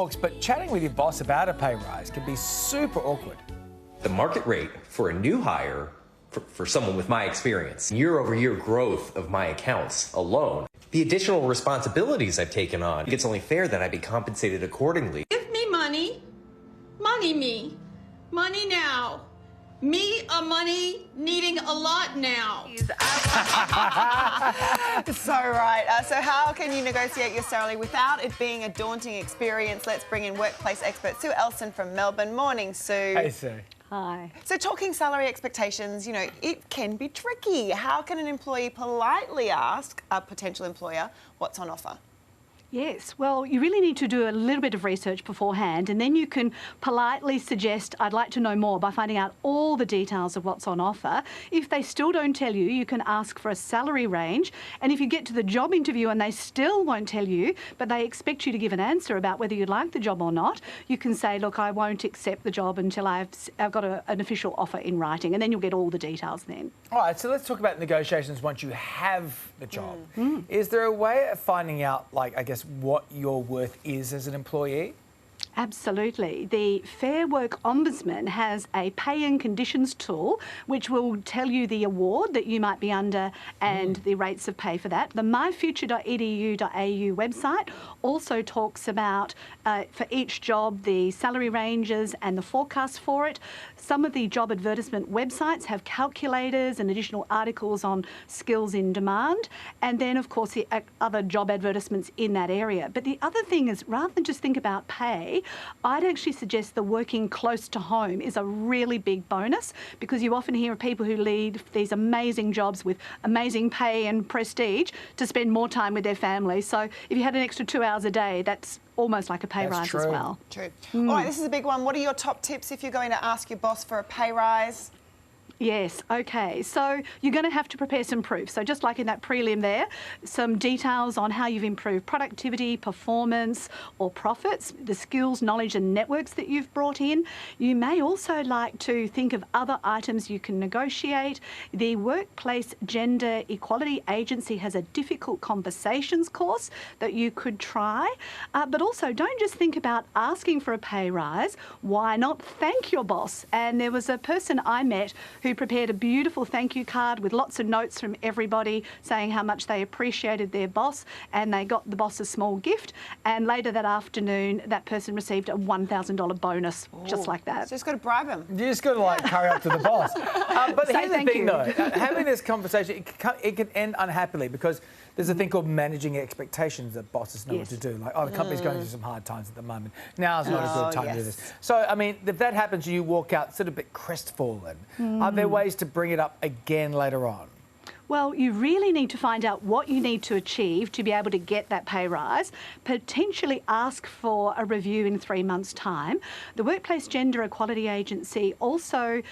talks, but chatting with your boss about a pay rise can be super awkward. The market rate for a new hire, for someone with my experience, year-over-year growth of my accounts alone, the additional responsibilities I've taken on, it's only fair that I be compensated accordingly. Give me money. Money me. Money now. Me a money needing a lot now. So right. So how can you negotiate your salary without it being a daunting experience? Let's bring in workplace expert Sue Elson from Melbourne. Morning, Sue. Hey, Sue. Hi. So talking salary expectations, you know, it can be tricky. How can an employee politely ask a potential employer what's on offer? Yes, well, you really need to do a little bit of research beforehand, and then you can politely suggest, I'd like to know more, by finding out all the details of what's on offer. If they still don't tell you, you can ask for a salary range, and if you get to the job interview and they still won't tell you, but they expect you to give an answer about whether you'd like the job or not, you can say, look, I won't accept the job until I've got an official offer in writing, and then you'll get all the details then. All right, so let's talk about negotiations once you have the job. Is there a way of finding out, like, I guess, what your worth is as an employee? Absolutely. The Fair Work Ombudsman has a pay and conditions tool which will tell you the award that you might be under and the rates of pay for that. The myfuture.edu.au website also talks about, for each job, the salary ranges and the forecast for it. Some of the job advertisement websites have calculators and additional articles on skills in demand, and then, of course, the other job advertisements in that area. But the other thing is, rather than just think about pay, I'd actually suggest the working close to home is a really big bonus, because you often hear of people who lead these amazing jobs with amazing pay and prestige to spend more time with their family. So if you had an extra 2 hours a day, that's almost like a pay rise as well. True. All right, this is a big one. What are your top tips if you're going to ask your boss for a pay rise? Yes, okay. So you're going to have to prepare some proof. So just like in that prelim there, some details on how you've improved productivity, performance or profits, the skills, knowledge and networks that you've brought in. You may also like to think of other items you can negotiate. The Workplace Gender Equality Agency has a difficult conversations course that you could try. But also don't just think about asking for a pay rise. Why not thank your boss? And there was a person I met who prepared a beautiful thank you card with lots of notes from everybody saying how much they appreciated their boss, and they got the boss a small gift, and later that afternoon that person received a $1,000 bonus. Just like that. So just got to bribe him. You just got to, like, hurry up to the boss. But Say here's the thank thing, you. though. Having this conversation, it can end unhappily, because there's a thing called managing expectations that bosses know what to do. Like, oh, the company's going through some hard times at the moment. Now's not a good time to do this. So, I mean, if that happens, you walk out sort of a bit crestfallen. Are there ways to bring it up again later on? Well, you really need to find out what you need to achieve to be able to get that pay rise, potentially ask for a review in 3 months' time. The Workplace Gender Equality Agency also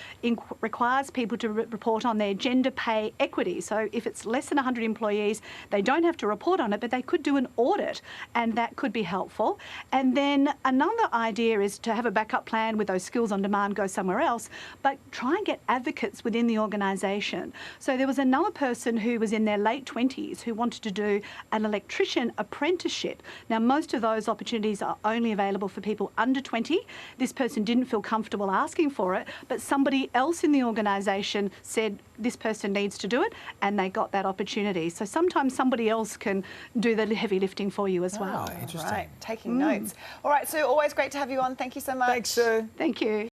requires people to report on their gender pay equity. So if it's less than 100 employees, they don't have to report on it, but they could do an audit, and that could be helpful. And then another idea is to have a backup plan with those skills on demand go somewhere else, but try and get advocates within the organisation. So there was another person who was in their late 20s who wanted to do an electrician apprenticeship. Now, most of those opportunities are only available for people under 20. This person didn't feel comfortable asking for it, but somebody else in the organisation said this person needs to do it, and they got that opportunity. So sometimes somebody else can do the heavy lifting for you as well. Interesting. Right, taking notes. All right, Sue, always great to have you on. Thank you so much. Thanks, Sue. Thank you.